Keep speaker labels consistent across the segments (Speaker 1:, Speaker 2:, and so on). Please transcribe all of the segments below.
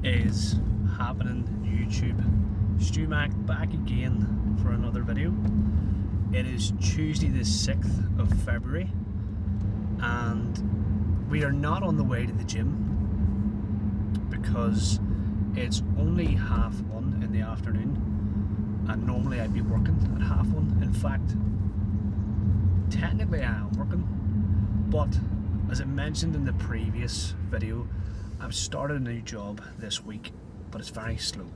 Speaker 1: is happening, YouTube? Stu Mac back again for another video. It is Tuesday the 6th of February and we are not on the way to the gym because it's only 1:30 in the afternoon and normally I'd be working at 1:30. In fact, technically I am working, but as I mentioned in the previous video, I've started a new job this week, but it's very slow.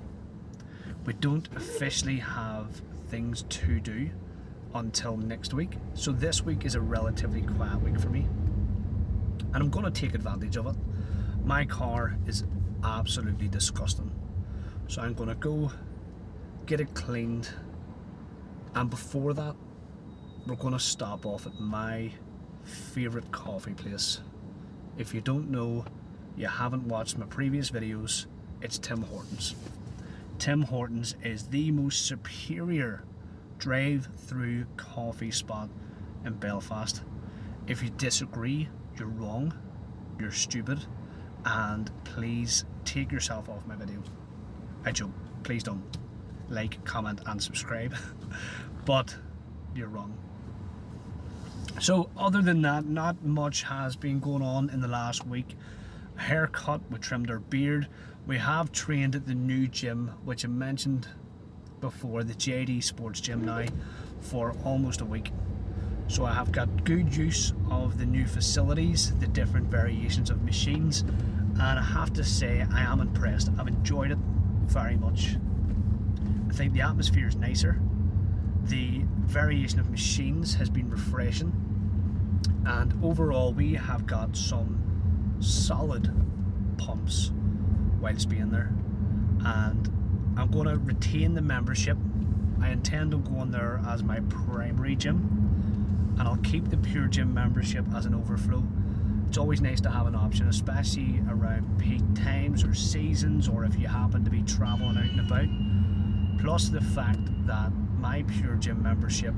Speaker 1: We don't officially have things to do until next week, so this week is a relatively quiet week for me and I'm going to take advantage of it. My car is absolutely disgusting, so I'm going to go get it cleaned, and before that we're going to stop off at my favourite coffee place. If you don't know, you haven't watched my previous videos, it's Tim Hortons. Tim Hortons is the most superior drive-through coffee spot in Belfast. If you disagree, you're wrong, you're stupid, and please take yourself off my video. I joke, please don't. Like, comment and subscribe. But you're wrong. So other than that, not much has been going on in the last week. A haircut, we trimmed our beard. We have trained at the new gym, which I mentioned before, the JD Sports Gym now, for almost a week. So I have got good use of the new facilities, the different variations of machines, and I have to say I am impressed. I've enjoyed it very much. I think the atmosphere is nicer. The variation of machines has been refreshing, and overall we have got some solid pumps whilst being there, and I'm going to retain the membership. I intend on going there as my primary gym, and I'll keep the Pure Gym membership as an overflow. It's always nice to have an option, especially around peak times or seasons, or if you happen to be travelling out and about. Plus the fact that my Pure Gym membership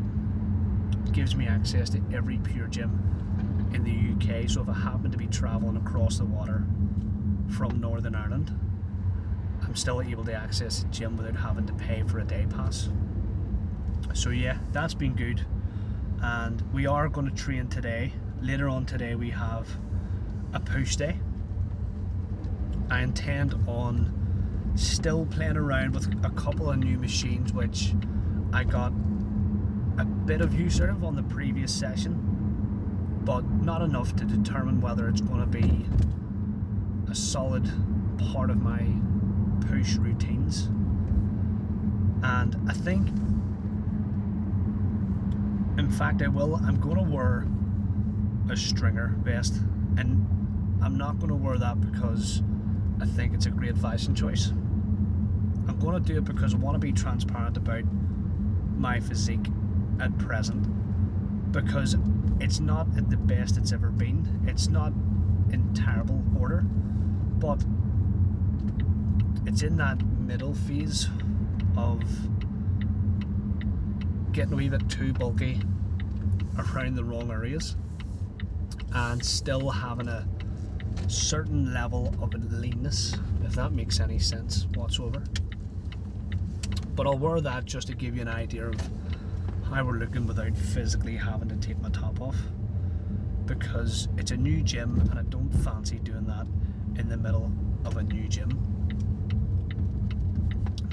Speaker 1: gives me access to every Pure Gym in the UK, so if I happen to be travelling across the water from Northern Ireland, I'm still able to access the gym without having to pay for a day pass. So yeah, that's been good, and we are going to train today. Later on today we have a push day. I intend on still playing around with a couple of new machines which I got a bit of use out of on the previous session, but not enough to determine whether it's going to be a solid part of my push routines. And I think, in fact I'm going to wear a stringer vest, and I'm not going to wear that because I think it's a great fashion choice. I'm going to do it because I want to be transparent about my physique at present, because it's not at the best it's ever been. It's not in terrible order, but it's in that middle phase of getting a wee bit too bulky around the wrong areas and still having a certain level of leanness, if that makes any sense whatsoever. But I'll wear that just to give you an idea of how we're looking without physically having to take my top off, because it's a new gym and I don't fancy doing that in the middle of a new gym.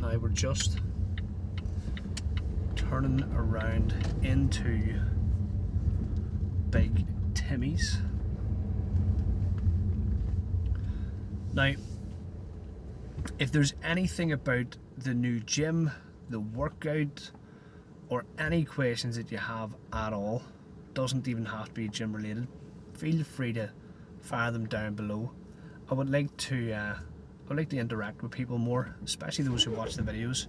Speaker 1: Now we're just turning around into Big Timmy's. Now, if there's anything about the new gym, the workout, or any questions that you have at all, doesn't even have to be gym related, feel free to fire them down below. I would like to interact with people more, especially those who watch the videos.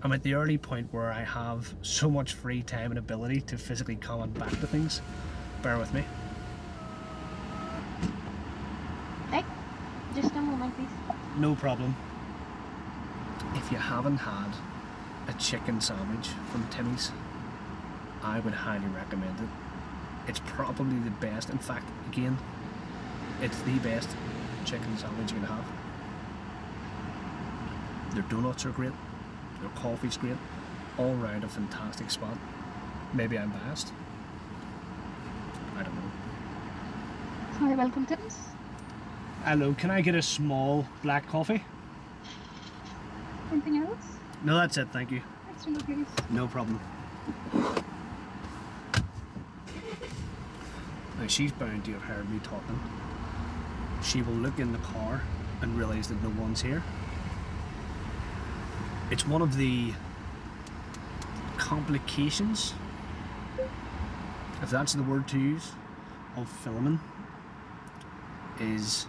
Speaker 1: I'm at the early point where I have so much free time and ability to physically comment back to things. Bear with me.
Speaker 2: Hey, just a moment please.
Speaker 1: No problem. If you haven't had a chicken sandwich from Timmy's, I would highly recommend it. It's probably the best. In fact, again, it's the best chicken sandwich you can have. Their donuts are great, their coffee's great, all round a fantastic spot. Maybe I'm biased. I don't know.
Speaker 2: Hi, welcome, Tim's.
Speaker 1: Hello, can I get a small black coffee?
Speaker 2: Anything else?
Speaker 1: No, that's it, thank you.
Speaker 2: Extra milk, please.
Speaker 1: No problem. Now she's bound to have heard me talking. She will look in the car and realise that no one's here. It's one of the complications, if that's the word to use, of filming, is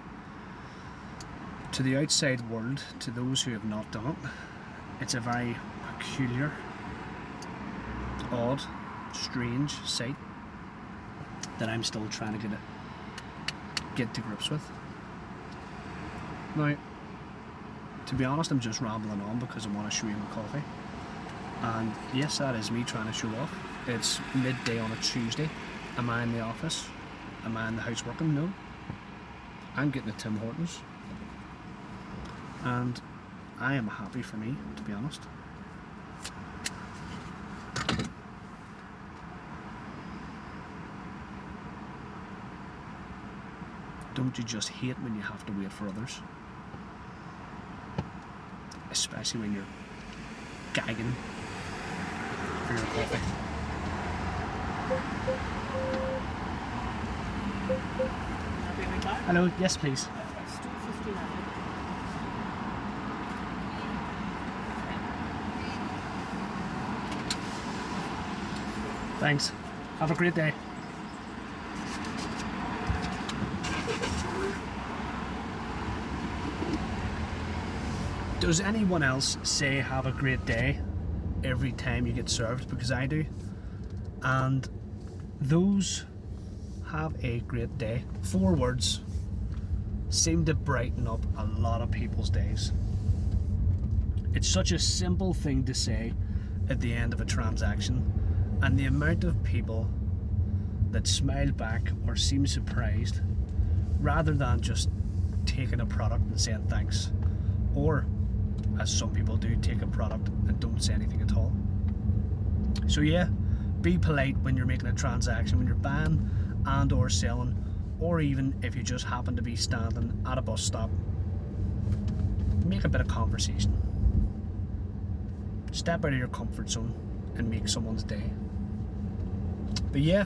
Speaker 1: to the outside world, to those who have not done it, it's a very peculiar, odd, strange sight that I'm still trying to get to grips with. Now, to be honest, I'm just rambling on because I want to show you my coffee. And yes, that is me trying to show off. It's midday on a Tuesday. Am I in the office? Am I in the house working? No. I'm getting a Tim Hortons. And I am happy for me, to be honest. Don't you just hate when you have to wait for others? Especially when you're gagging for your coffee. Hello, yes please. Thanks. Have a great day. Does anyone else say have a great day every time you get served? Because I do. And those have a great day, 4 words, seem to brighten up a lot of people's days. It's such a simple thing to say at the end of a transaction, and the amount of people that smile back or seem surprised rather than just taking a product and saying thanks, or as some people do, take a product and don't say anything at all. So yeah, be polite when you're making a transaction, when you're buying and or selling, or even if you just happen to be standing at a bus stop. Make a bit of conversation. Step out of your comfort zone and make someone's day. But yeah,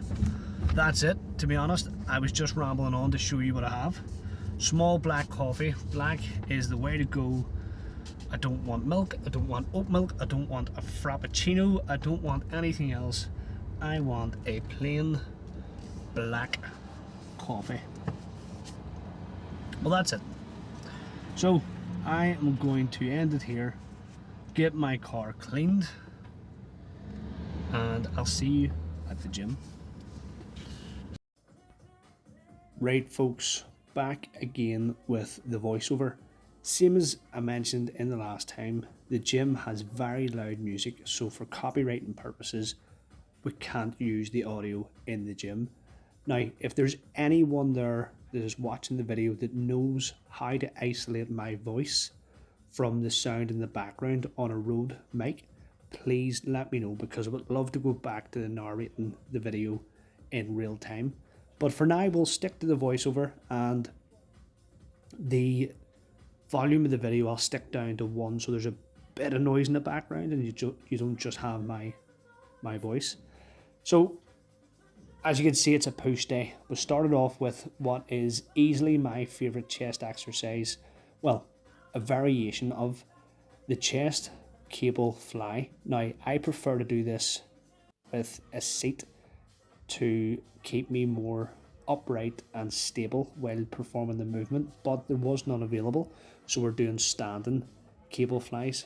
Speaker 1: that's it. To be honest, I was just rambling on to show you what I have. Small black coffee. Black is the way to go. I don't want milk, I don't want oat milk, I don't want a frappuccino, I don't want anything else. I want a plain black coffee. Well, that's it. So I am going to end it here, get my car cleaned, and I'll see you at the gym. Right folks, back again with the voiceover. Same as I mentioned in the last time, the gym has very loud music, so for copywriting purposes we can't use the audio in the gym. Now, if there's anyone there that is watching the video that knows how to isolate my voice from the sound in the background on a Rode mic, please let me know, because I would love to go back to the narrating the video in real time. But for now, we'll stick to the voiceover, and the volume of the video I'll stick down to 1, so there's a bit of noise in the background and you don't just have my voice. So as you can see, it's a push day. We started off with what is easily my favorite chest exercise, well, a variation of the chest cable fly. Now I prefer to do this with a seat to keep me more upright and stable while performing the movement, but there was none available, so we're doing standing cable flies.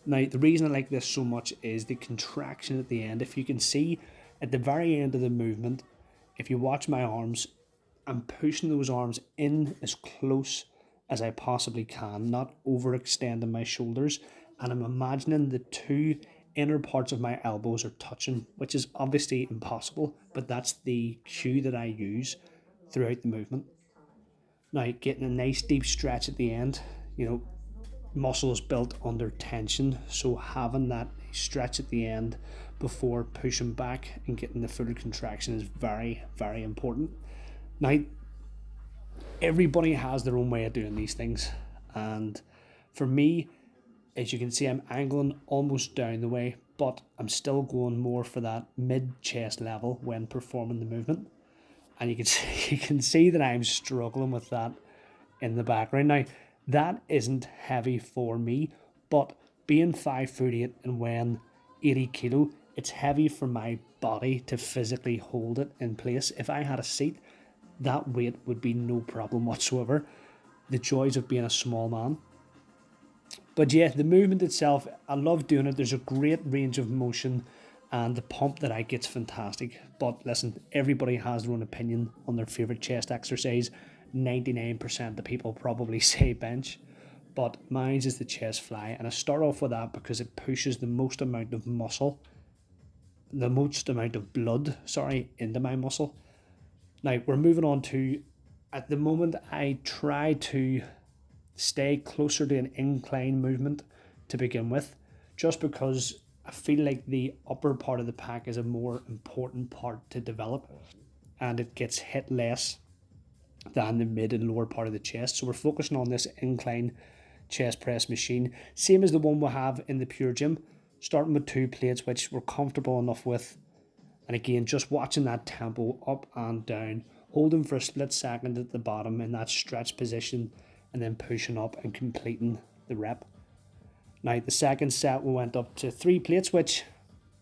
Speaker 1: Now the reason I like this so much is the contraction at the end. If you can see at the very end of the movement, if you watch my arms, I'm pushing those arms in as close as I possibly can, not overextending my shoulders, and I'm imagining the 2 inner parts of my elbows are touching, which is obviously impossible, but that's the cue that I use throughout the movement. Now, getting a nice deep stretch at the end, muscles built under tension, so having that stretch at the end before pushing back and getting the full contraction is very, very important. Now, everybody has their own way of doing these things, and for me, as you can see, I'm angling almost down the way, but I'm still going more for that mid-chest level when performing the movement. And you can see that I'm struggling with that in the background. Now, that isn't heavy for me, but being 5'8" and weighing 80 kilo, it's heavy for my body to physically hold it in place. If I had a seat, that weight would be no problem whatsoever. The joys of being a small man. But yeah, the movement itself, I love doing it. There's a great range of motion and the pump that I get's fantastic. But listen, everybody has their own opinion on their favourite chest exercise. 99% of the people probably say bench, but mine is the chest fly. And I start off with that because it pushes the most amount of muscle, the most amount of blood, into my muscle. Now we're moving on to, at the moment, I try to stay closer to an incline movement to begin with, just because I feel like the upper part of the pack is a more important part to develop and it gets hit less than the mid and lower part of the chest. So we're focusing on this incline chest press machine, same as the one we have in the Pure Gym, starting with 2 plates, which we're comfortable enough with. And again, just watching that tempo up and down, holding for a split second at the bottom in that stretch position, and then pushing up and completing the rep. Now, the second set we went up to 3 plates, which,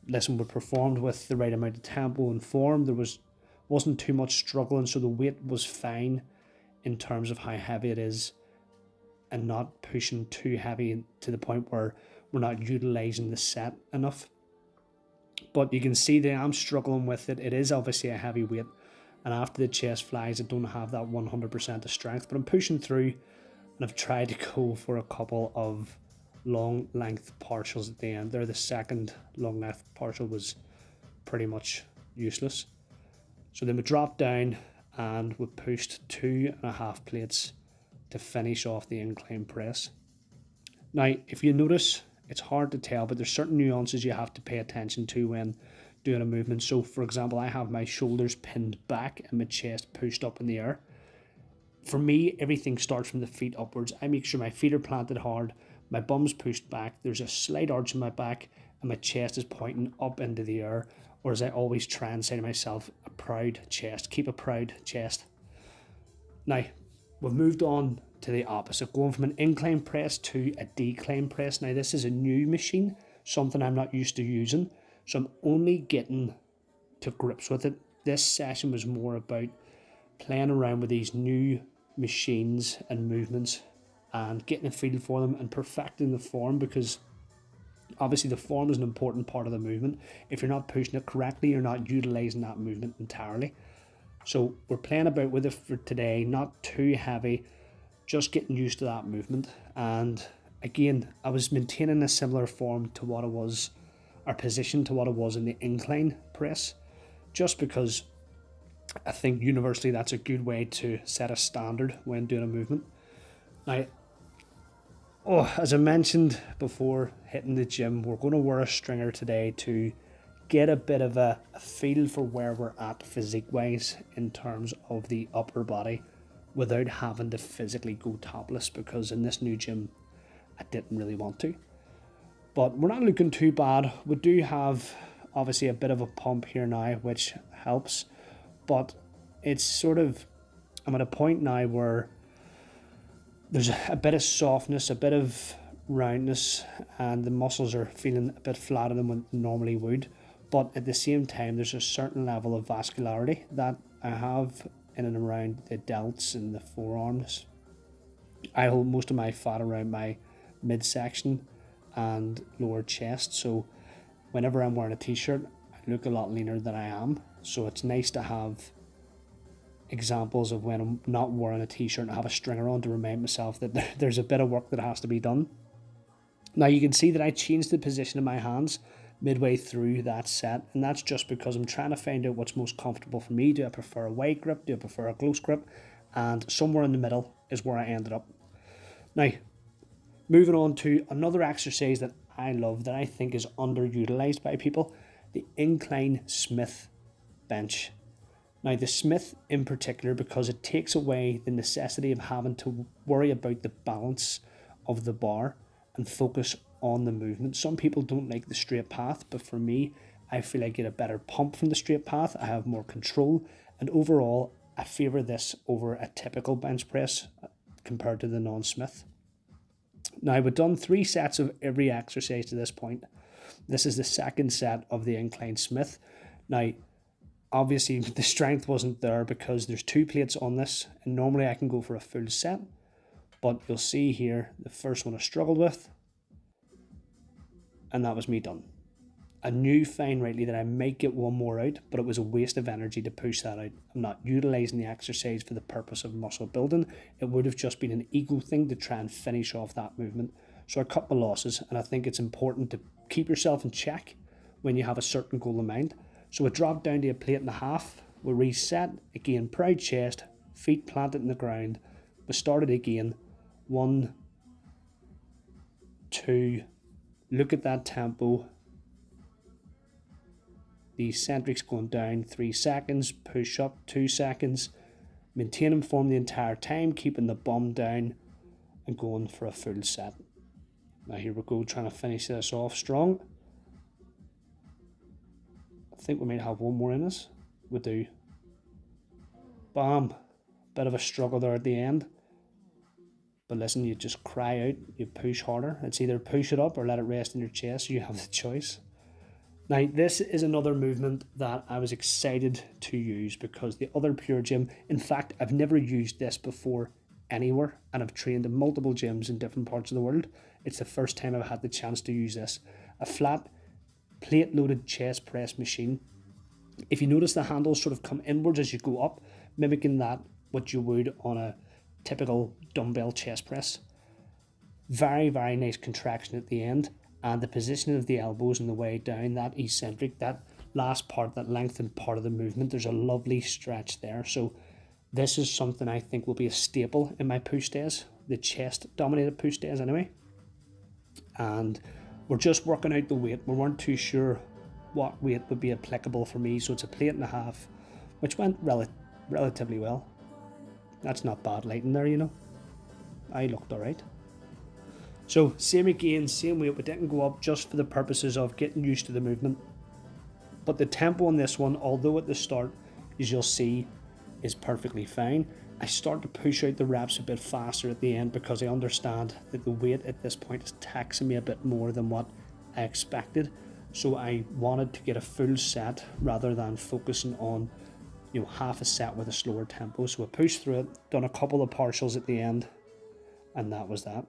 Speaker 1: listen, we performed with the right amount of tempo and form. There wasn't too much struggling, so the weight was fine in terms of how heavy it is and not pushing too heavy to the point where we're not utilising the set enough. But you can see that I'm struggling with it. It is obviously a heavy weight, and after the chest flies, I don't have that 100% of strength, but I'm pushing through, and I've tried to go for a couple of long length partials at the end there. The second long length partial was pretty much useless. So then we dropped down and we pushed 2.5 plates to finish off the incline press. Now, if you notice, it's hard to tell, but there's certain nuances you have to pay attention to when doing a movement. So for example, I have my shoulders pinned back and my chest pushed up in the air. For me, everything starts from the feet upwards. I make sure my feet are planted hard, my bum's pushed back, there's a slight arch in my back, and my chest is pointing up into the air. Or as I always try and say to myself, a proud chest. Keep a proud chest. Now, we've moved on to the opposite, going from an incline press to a decline press. Now, this is a new machine, something I'm not used to using, so I'm only getting to grips with it. This session was more about playing around with these new machines and movements and getting a feel for them and perfecting the form, because obviously the form is an important part of the movement. If you're not pushing it correctly, you're not utilising that movement entirely. So we're playing about with it for today, not too heavy, just getting used to that movement. And again, I was maintaining a similar form to what it was, or position to what it was in the incline press, just because I think universally that's a good way to set a standard when doing a movement. Now, as I mentioned before hitting the gym, we're going to wear a stringer today to get a bit of a feel for where we're at physique wise in terms of the upper body without having to physically go topless, because in this new gym I didn't really want to. But we're not looking too bad. We do have obviously a bit of a pump here now, which helps, but it's sort of, I'm at a point now where there's a bit of softness, a bit of roundness, and the muscles are feeling a bit flatter than what normally would. But at the same time, there's a certain level of vascularity that I have in and around the delts and the forearms. I hold most of my fat around my midsection and lower chest, so whenever I'm wearing a t-shirt, I look a lot leaner than I am. So it's nice to have examples of when I'm not wearing a t-shirt and I have a stringer on to remind myself that there's a bit of work that has to be done. Now you can see that I changed the position of my hands midway through that set, and that's just because I'm trying to find out what's most comfortable for me. Do I prefer a wide grip? Do I prefer a close grip? And somewhere in the middle is where I ended up. Now, Moving on to another exercise that I love, that I think is underutilized by people, the incline Smith bench. Now, the Smith in particular, because it takes away the necessity of having to worry about the balance of the bar and focus on the movement. Some people don't like the straight path, but for me, I feel I get a better pump from the straight path. I have more control, and overall, I favour this over a typical bench press compared to the non-Smith. Now, we've done 3 sets of every exercise to this point. This is the second set of the incline Smith. Now, obviously, the strength wasn't there because there's 2 plates on this, and normally I can go for a full set. But you'll see here, the first one I struggled with, and that was me done. I knew fine rightly that I might get one more out, but it was a waste of energy to push that out. I'm not utilising the exercise for the purpose of muscle building. It would have just been an ego thing to try and finish off that movement. So I cut my losses, and I think it's important to keep yourself in check when you have a certain goal in mind. So I dropped down to a plate and a half. We reset, again, proud chest, feet planted in the ground. We started again, 1, 2, look at that tempo. The eccentrics going down 3 seconds, push up 2 seconds, maintaining form the entire time, keeping the bum down and going for a full set. Now here we go, trying to finish this off strong. I think we might have one more in us. We do. Bam. Bit of a struggle there at the end. But listen, you just cry out, you push harder. It's either push it up or let it rest in your chest, so you have the choice. Now, this is another movement that I was excited to use because the other Pure Gym, in fact, I've never used this before anywhere, and I've trained in multiple gyms in different parts of the world. It's the first time I've had the chance to use this. A flat plate-loaded chest press machine. If you notice, the handles sort of come inwards as you go up, mimicking that what you would on a typical dumbbell chest press. Very, very nice contraction at the end. And the position of the elbows and the way down, that eccentric, that last part, that lengthened part of the movement, there's a lovely stretch there. So this is something I think will be a staple in my push days, the chest dominated push days anyway. And we're just working out the weight. We weren't too sure what weight would be applicable for me. So it's a plate and a half, which went relatively well. That's not bad lighting there, you know. I looked all right. So same again, same weight, we didn't go up just for the purposes of getting used to the movement. But the tempo on this one, although at the start, as you'll see, is perfectly fine, I start to push out the reps a bit faster at the end because I understand that the weight at this point is taxing me a bit more than what I expected. So I wanted to get a full set rather than focusing on, half a set with a slower tempo. So I pushed through it, done a couple of partials at the end, and that was that.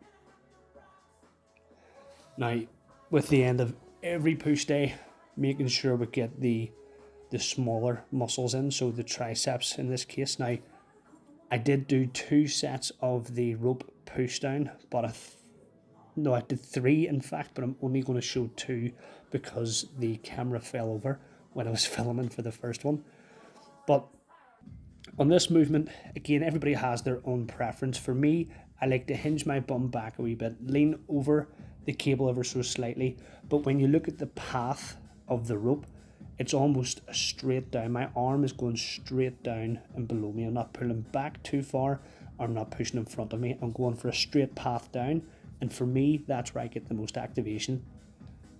Speaker 1: Now, with the end of every push day, making sure we get the smaller muscles in, so the triceps in this case. Now, I did do 2 sets of the rope push down, but I did 3 in fact, but I'm only going to show 2 because the camera fell over when I was filming for the first one. But on this movement, again, everybody has their own preference. For me, I like to hinge my bum back a wee bit, lean over the cable ever so slightly, but when you look at the path of the rope, it's almost a straight down. My arm is going straight down and below me. I'm not pulling back too far, or I'm not pushing in front of me. I'm going for a straight path down, and for me, that's where I get the most activation.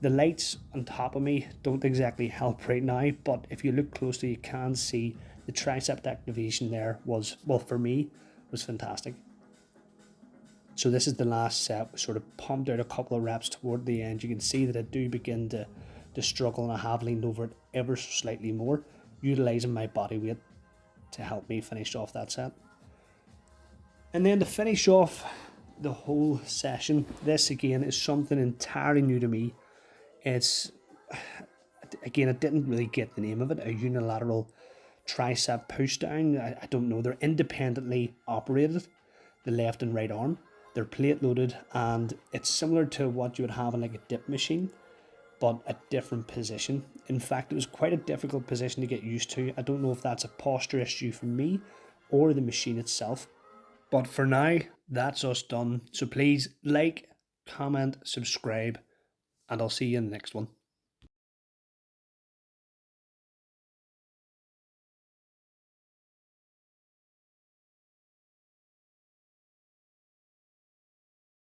Speaker 1: The lights on top of me don't exactly help right now, but if you look closely, you can see the tricep activation there was, well, for me, was fantastic. So this is the last set. We sort of pumped out a couple of reps toward the end. You can see that I do begin to struggle, and I have leaned over it ever so slightly more, utilising my body weight to help me finish off that set. And then to finish off the whole session, this again is something entirely new to me. It's, again, I didn't really get the name of it, a unilateral tricep push down. I don't know, they're independently operated, the left and right arm. They're plate loaded, and it's similar to what you would have in like a dip machine, but a different position. In fact, it was quite a difficult position to get used to. I don't know if that's a posture issue for me or the machine itself. But for now, that's us done. So please like, comment, subscribe, and I'll see you in the next one.